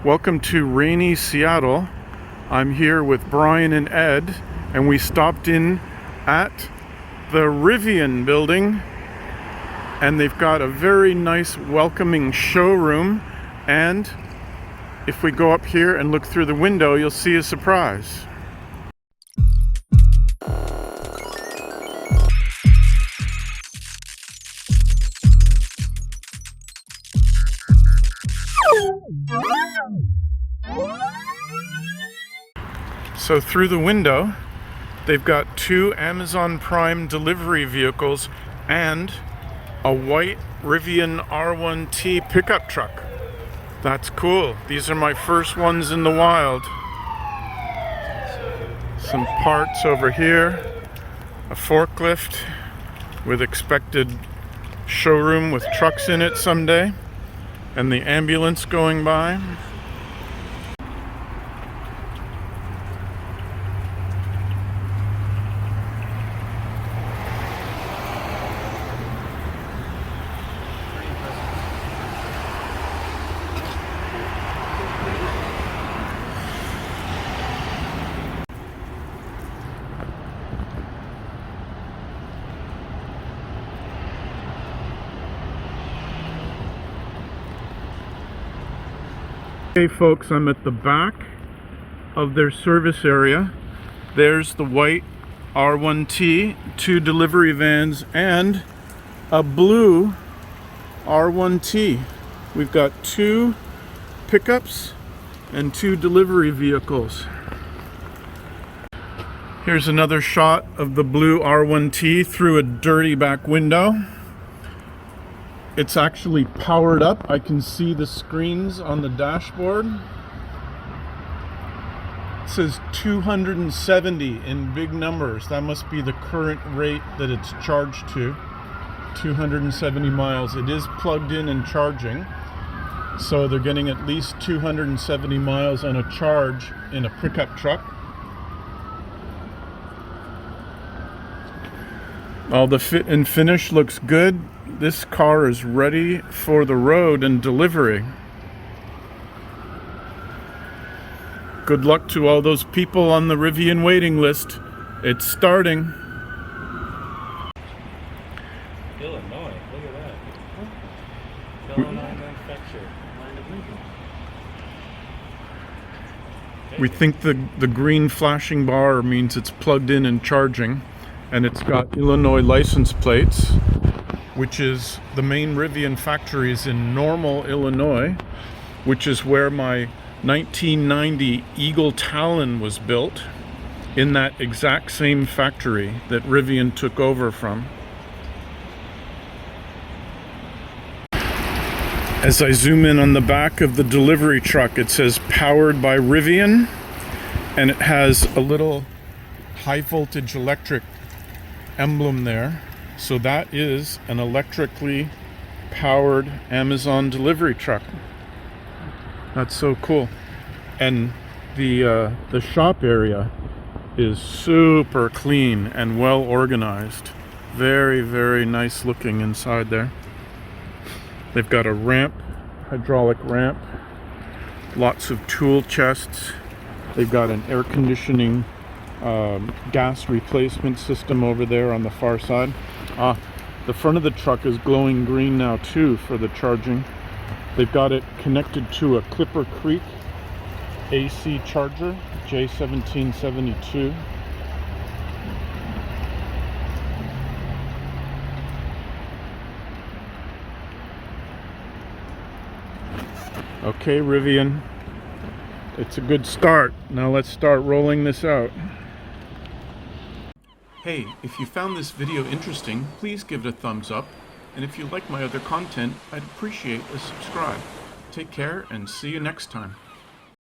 Welcome to rainy Seattle. I'm here with Bryan and Ed, and we stopped in at the Rivian building, and they've got a very nice welcoming showroom. And if we go up here and look through the window, you'll see a surprise. So through the window, they've got two Amazon Prime delivery vehicles and a white Rivian R1T pickup truck. That's cool. These are my first ones in the wild. Some parts over here, a forklift with expected showroom with trucks in it someday, and the ambulance going by. Okay folks, I'm at the back of their service area. There's the white R1T, two delivery vans, and a blue R1T. We've got two pickups and two delivery vehicles. Here's another shot of the blue R1T through a dirty back window. It's actually powered up. I can see the screens on the dashboard. It says 270 in big numbers. That must be the current rate that it's charged to. 270 miles. It is plugged in and charging. So they're getting at least 270 miles on a charge in a pickup truck. All the fit and finish looks good. This car is ready for the road and delivery. Good luck to all those people on the Rivian waiting list. It's starting. Illinois, look at that. Illinois manufacturer. We think the green flashing bar means it's plugged in and charging, and it's got Illinois license plates, which is the main Rivian factory is in Normal, Illinois, which is where my 1990 Eagle Talon was built, in that exact same factory that Rivian took over from. As I zoom in on the back of the delivery truck, it says powered by Rivian, and it has a little high voltage electric emblem there. So that is an electrically powered Amazon delivery truck. That's so cool. And the shop area is super clean and well organized. Very, very nice looking inside there. They've got a ramp, hydraulic ramp, lots of tool chests. They've got an air conditioning gas replacement system over there on the far side. The front of the truck is glowing green now too for the charging. They've got it connected to a Clipper Creek AC charger, J1772. Okay, Rivian, it's a good start. Now let's start rolling this out. Hey, if you found this video interesting, please give it a thumbs up. And if you like my other content, I'd appreciate a subscribe. Take care and see you next time.